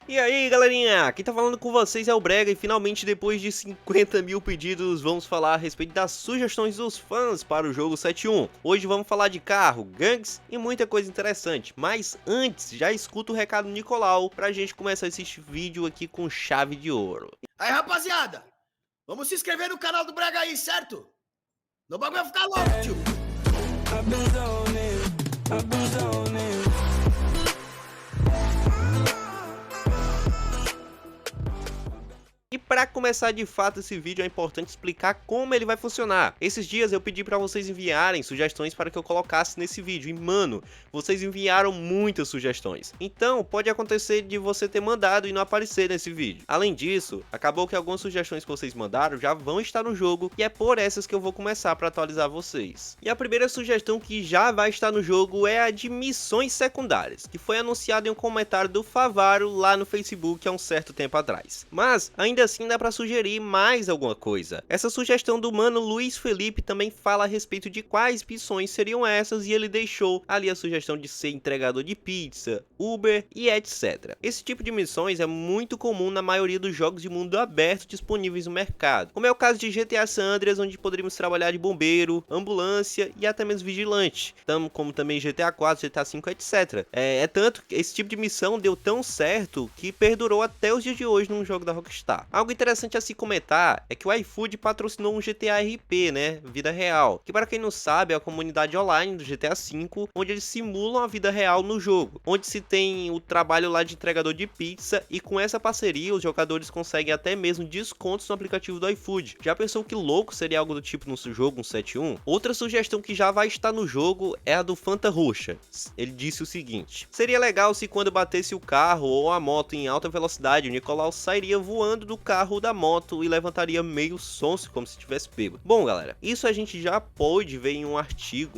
E aí galerinha, quem tá falando com vocês é o Brega e finalmente depois de 50 mil pedidos vamos falar a respeito das sugestões dos fãs para o jogo 7.1. Hoje vamos falar de carro, gangues e muita coisa interessante, mas antes já escuta o recado do Nicolau pra gente começar esse vídeo aqui com chave de ouro. Aí rapaziada, vamos se inscrever no canal do Brega aí, certo? No bagulho vai ficar louco, tio. E para começar de fato esse vídeo é importante explicar como ele vai funcionar. Esses dias eu pedi para vocês enviarem sugestões para que eu colocasse nesse vídeo e mano, vocês enviaram muitas sugestões. Então pode acontecer de você ter mandado e não aparecer nesse vídeo. Além disso, acabou que algumas sugestões que vocês mandaram já vão estar no jogo e é por essas que eu vou começar para atualizar vocês. E a primeira sugestão que já vai estar no jogo é a de missões secundárias, que foi anunciada em um comentário do Favaro lá no Facebook há um certo tempo atrás. Mas ainda assim dá pra sugerir mais alguma coisa. Essa sugestão do mano Luiz Felipe também fala a respeito de quais missões seriam essas e ele deixou ali a sugestão de ser entregador de pizza, Uber e etc. Esse tipo de missões é muito comum na maioria dos jogos de mundo aberto disponíveis no mercado, como é o caso de GTA San Andreas, onde poderíamos trabalhar de bombeiro, ambulância e até mesmo vigilante, como também GTA 4, GTA 5, etc. É tanto que esse tipo de missão deu tão certo que perdurou até os dias de hoje num jogo da Rockstar. Algo interessante a se comentar é que o iFood patrocinou um GTA RP, né, vida real, que para quem não sabe é a comunidade online do GTA V, onde eles simulam a vida real no jogo, onde se tem o trabalho lá de entregador de pizza e com essa parceria os jogadores conseguem até mesmo descontos no aplicativo do iFood. Já pensou que louco seria algo do tipo no jogo 1.7.1? Outra sugestão que já vai estar no jogo é a do Fanta Roxa. Ele disse o seguinte: seria legal se quando batesse o carro ou a moto em alta velocidade, o Nicolau sairia voando do carro ou da moto e levantaria meio sonso como se tivesse pego. Bom galera, isso a gente já pôde ver em um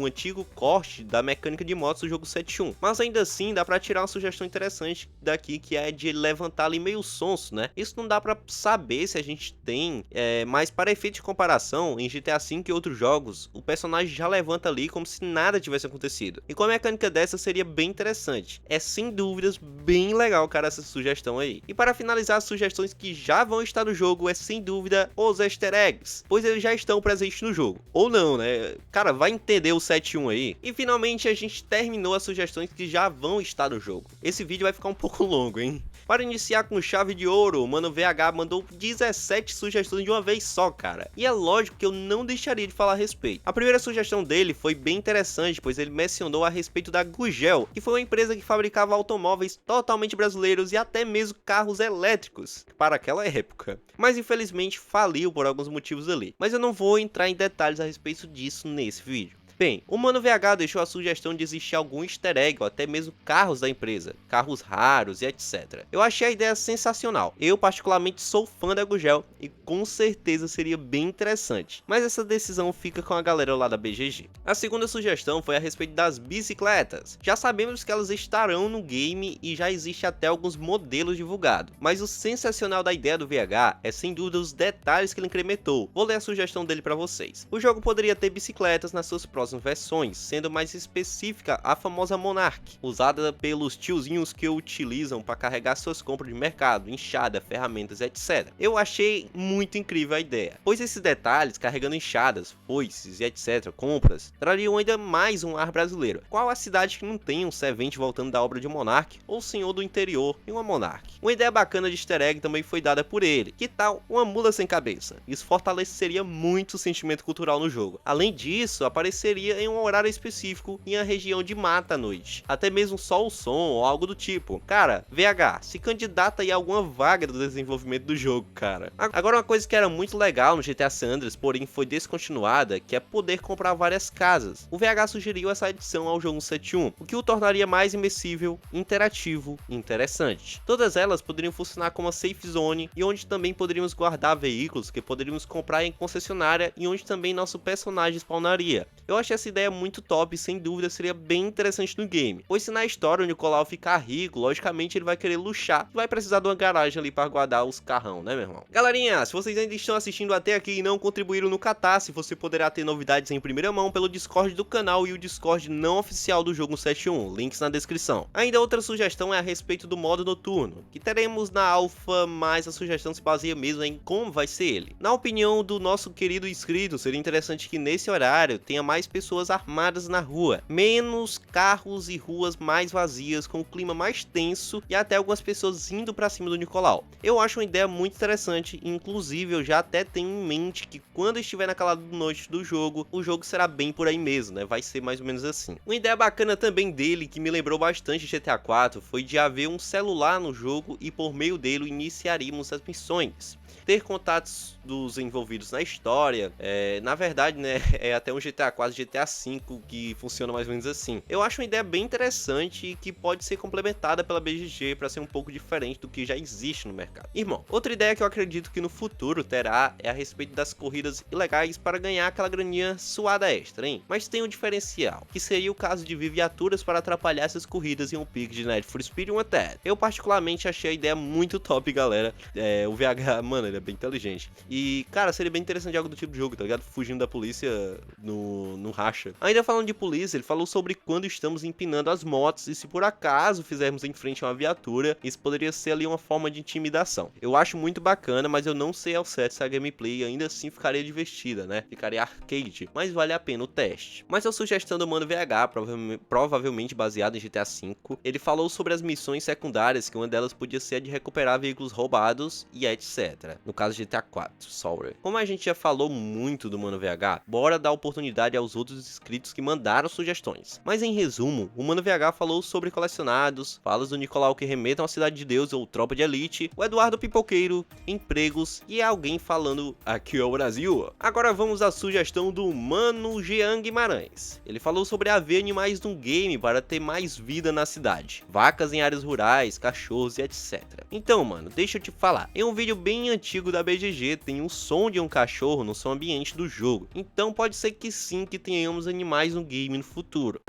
antigo corte da mecânica de motos do jogo 7.1, mas ainda assim dá pra tirar uma sugestão interessante daqui, que é de levantar ali meio sonso, né? Isso não dá pra saber se a gente tem, mas para efeito de comparação, em GTA V e outros jogos, o personagem já levanta ali como se nada tivesse acontecido. E com a mecânica dessa seria bem interessante. É sem dúvidas bem legal, cara, essa sugestão aí. E para finalizar as sugestões que já vão estar no jogo é sem dúvida os easter eggs, pois eles já estão presentes no jogo. Ou não, né? Cara, vai entender o 7.1 aí. E finalmente a gente terminou as sugestões que já vão estar no jogo. Esse vídeo vai ficar um pouco longo, hein? Para iniciar com chave de ouro, o mano VH mandou 17 sugestões de uma vez só, cara. E é lógico que eu não deixaria de falar a respeito. A primeira sugestão dele foi bem interessante, pois ele mencionou a respeito da Gugel, que foi uma empresa que fabricava automóveis totalmente brasileiros e até mesmo carros elétricos, para aquela época. Mas infelizmente faliu por alguns motivos ali. Mas eu não vou entrar em detalhes a respeito disso nesse vídeo. Bem, o mano VH deixou a sugestão de existir algum easter egg ou até mesmo carros da empresa, carros raros e etc. Eu achei a ideia sensacional. Eu particularmente sou fã da Gugel e com certeza seria bem interessante, mas essa decisão fica com a galera lá da BGG. A segunda sugestão foi a respeito das bicicletas. Já sabemos que elas estarão no game e já existe até alguns modelos divulgados, mas o sensacional da ideia do VH é sem dúvida os detalhes que ele incrementou. Vou ler a sugestão dele para vocês. O jogo poderia ter bicicletas nas suas próximas versões, sendo mais específica a famosa Monarch, usada pelos tiozinhos que utilizam para carregar suas compras de mercado, enxada, ferramentas, etc. Eu achei muito incrível a ideia, pois esses detalhes, carregando enxadas, foices e etc, compras, trariam ainda mais um ar brasileiro. Qual a cidade que não tem um servente voltando da obra de Monarch ou senhor do interior em uma Monarch? Uma ideia bacana de easter egg também foi dada por ele. Que tal uma mula sem cabeça? Isso fortaleceria muito o sentimento cultural no jogo. Além disso, apareceria em um horário específico em uma região de mata à noite, até mesmo só o som ou algo do tipo. Cara, VH, se candidata aí a alguma vaga do desenvolvimento do jogo, cara. Agora uma coisa que era muito legal no GTA San Andreas, porém foi descontinuada, que é poder comprar várias casas. O VH sugeriu essa adição ao jogo 7.1, o que o tornaria mais imersivo, interativo e interessante. Todas elas poderiam funcionar como uma safe zone e onde também poderíamos guardar veículos que poderíamos comprar em concessionária e onde também nosso personagem spawnaria. Eu achei essa ideia muito top e sem dúvida seria bem interessante no game, pois se na história o Nicolau ficar rico, logicamente ele vai querer luxar, vai precisar de uma garagem ali para guardar os carrão, né, meu irmão? Galerinha, se vocês ainda estão assistindo até aqui e não contribuíram no Catarse, você poderá ter novidades em primeira mão pelo Discord do canal e o Discord não oficial do jogo 171, links na descrição. Ainda outra sugestão é a respeito do modo noturno, que teremos na alfa, mas a sugestão se baseia mesmo em como vai ser ele. Na opinião do nosso querido inscrito, seria interessante que nesse horário tenha mais pessoas armadas na rua, menos carros e ruas mais vazias, com o clima mais tenso e até algumas pessoas indo pra cima do Nicolau. Eu acho uma ideia muito interessante, inclusive eu já até tenho em mente que quando estiver naquela noite do jogo, o jogo será bem por aí mesmo, né? Vai ser mais ou menos assim. Uma ideia bacana também dele, que me lembrou bastante GTA 4, foi de haver um celular no jogo e por meio dele iniciaríamos as missões. Ter contatos dos envolvidos na história, na verdade, né, é até um GTA 4, GTA 5 que funciona mais ou menos assim. Eu acho uma ideia bem interessante e que pode ser complementada pela BGG para ser um pouco diferente do que já existe no mercado. Irmão, outra ideia que eu acredito que no futuro terá é a respeito das corridas ilegais para ganhar aquela graninha suada extra, hein? Mas tem um diferencial, que seria o caso de vir viaturas para atrapalhar essas corridas em um pique de Need for Speed Wanted. Eu particularmente achei a ideia muito top, galera. O VH, mano, ele é bem inteligente. E, cara, seria bem interessante algo do tipo de jogo, tá ligado? Fugindo da polícia no racha. Ainda falando de polícia, ele falou sobre quando estamos empinando as motos e se por acaso fizermos em frente a uma viatura, isso poderia ser ali uma forma de intimidação. Eu acho muito bacana, mas eu não sei ao certo se a gameplay ainda assim ficaria divertida, né? Ficaria arcade, mas vale a pena o teste. Mas a sugestão do Mano VH, provavelmente baseada em GTA V, ele falou sobre as missões secundárias, que uma delas podia ser a de recuperar veículos roubados e etc. No caso GTA 4, sorry. Como a gente já falou muito do Mano VH, bora dar oportunidade aos outros inscritos que mandaram sugestões. Mas em resumo, o Mano VH falou sobre colecionados, falas do Nicolau que remetam à Cidade de Deus ou Tropa de Elite, o Eduardo Pipoqueiro, empregos e alguém falando aqui é o Brasil. Agora vamos à sugestão do Mano Jean Guimarães. Ele falou sobre haver animais no game para ter mais vida na cidade, vacas em áreas rurais, cachorros e etc. Então, mano, deixa eu te falar, em um vídeo bem antigo da BGG tem um som de um cachorro no som ambiente do jogo, então pode ser que sim que tenhamos animais no game no futuro.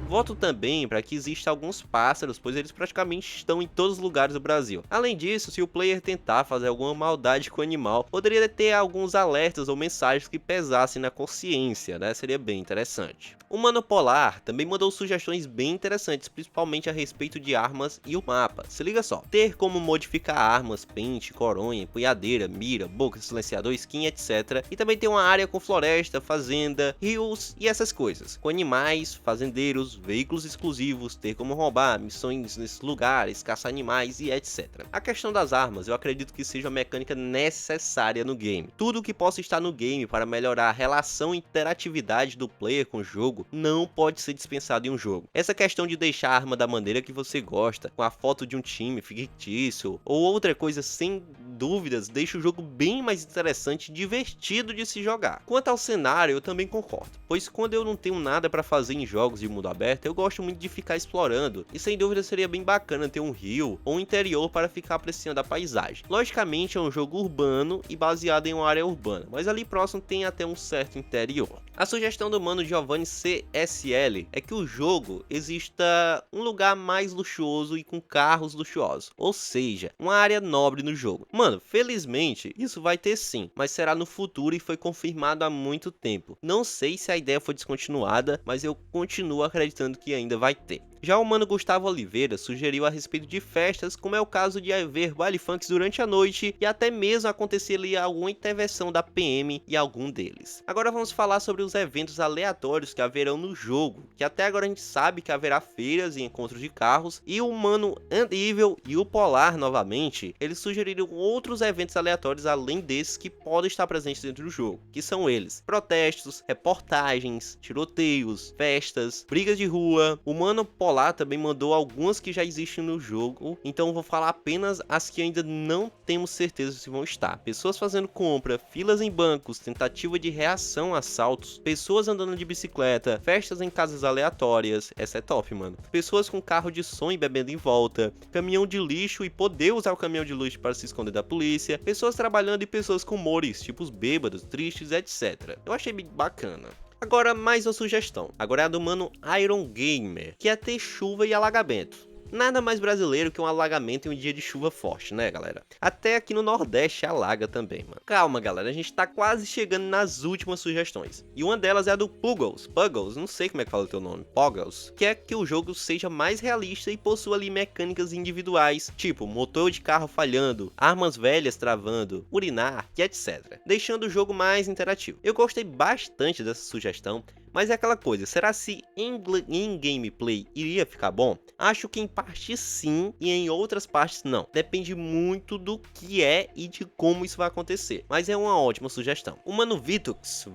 Voto também para que existam alguns pássaros, pois eles praticamente estão em todos os lugares do Brasil. Além disso, se o player tentar fazer alguma maldade com o animal, poderia ter alguns alertas ou mensagens que pesassem na consciência, né? Seria bem interessante. O Mano Polar também mandou sugestões bem interessantes, principalmente a respeito de armas e o mapa. Se liga só, ter como modificar armas, pente, coronha, empunhadeira, mira, boca, silenciador, skin, etc. E também ter uma área com floresta, fazenda, rios e essas coisas. Com animais, fazendeiros, veículos exclusivos, ter como roubar, missões nesses lugares, caçar animais e etc. A questão das armas, eu acredito que seja uma mecânica necessária no game. Tudo que possa estar no game para melhorar a relação e interatividade do player com o jogo não pode ser dispensado em um jogo. Essa questão de deixar a arma da maneira que você gosta, com a foto de um time fictício ou outra coisa, sem dúvidas, deixa o jogo bem mais interessante e divertido de se jogar. Quanto ao cenário, eu também concordo, pois quando eu não tenho nada para fazer em jogos de mundo aberto, eu gosto muito de ficar explorando, e sem dúvida seria bem bacana ter um rio ou um interior para ficar apreciando a paisagem. Logicamente é um jogo urbano e baseado em uma área urbana, mas ali próximo tem até um certo interior. A sugestão do Mano Giovanni CSL é que o jogo exista um lugar mais luxuoso e com carros luxuosos, ou seja, uma área nobre no jogo. Mano, felizmente isso vai ter sim, mas será no futuro e foi confirmado há muito tempo. Não sei se a ideia foi descontinuada, mas eu continuo acreditando que ainda vai ter. Já o Mano Gustavo Oliveira sugeriu a respeito de festas, como é o caso de haver baile funks durante a noite e até mesmo acontecer ali alguma intervenção da PM em algum deles. Agora vamos falar sobre os eventos aleatórios que haverão no jogo, que até agora a gente sabe que haverá feiras e encontros de carros, e o Mano Andível e o Polar novamente, eles sugeriram outros eventos aleatórios além desses que podem estar presentes dentro do jogo, que são eles: protestos, reportagens, tiroteios, festas, brigas de rua. O Mano Nicolas também mandou algumas que já existem no jogo, então eu vou falar apenas as que ainda não temos certeza se vão estar. Pessoas fazendo compra, filas em bancos, tentativa de reação a assaltos, pessoas andando de bicicleta, festas em casas aleatórias, essa é top, mano. Pessoas com carro de som e bebendo em volta, caminhão de lixo e poder usar o caminhão de lixo para se esconder da polícia, pessoas trabalhando e pessoas com humores, tipo os bêbados, tristes, etc. Eu achei bem bacana. Agora mais uma sugestão, agora é a do mano Iron Gamer, que é ter chuva e alagamento. Nada mais brasileiro que um alagamento em um dia de chuva forte, né, galera? Até aqui no Nordeste alaga também, mano. Calma, galera, a gente tá quase chegando nas últimas sugestões. E uma delas é a do Puggles, não sei como é que fala o teu nome, Puggles, que é que o jogo seja mais realista e possua ali mecânicas individuais, tipo motor de carro falhando, armas velhas travando, urinar e etc. Deixando o jogo mais interativo. Eu gostei bastante dessa sugestão, mas é aquela coisa, será se em gameplay iria ficar bom? Acho que em partes sim e em outras partes não. Depende muito do que é e de como isso vai acontecer. Mas é uma ótima sugestão. O mano Vitux,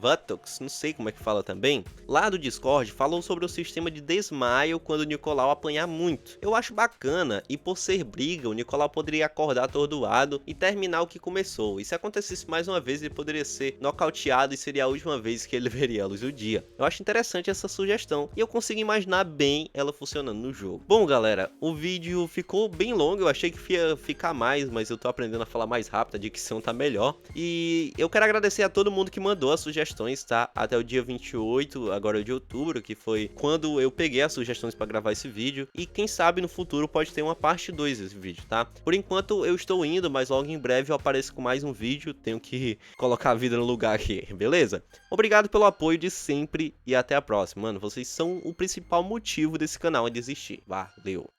não sei como é que fala também, lá do Discord falou sobre o sistema de desmaio quando o Nicolau apanhar muito. Eu acho bacana e por ser briga, o Nicolau poderia acordar atordoado e terminar o que começou. E se acontecesse mais uma vez, ele poderia ser nocauteado e seria a última vez que ele veria a luz do dia. Eu acho interessante essa sugestão e eu consigo imaginar bem ela funcionando no jogo. Bom, galera, o vídeo ficou bem longo, eu achei que ia ficar mais, mas eu tô aprendendo a falar mais rápido, a dicção tá melhor. E eu quero agradecer a todo mundo que mandou as sugestões, tá? Até o dia 28, agora de outubro, que foi quando eu peguei as sugestões pra gravar esse vídeo. E quem sabe no futuro pode ter uma parte 2 desse vídeo, tá? Por enquanto eu estou indo, mas logo em breve eu apareço com mais um vídeo, tenho que colocar a vida no lugar aqui, beleza? Obrigado pelo apoio de sempre e até a próxima. Mano, vocês são o principal motivo desse canal ainda existir. Valeu!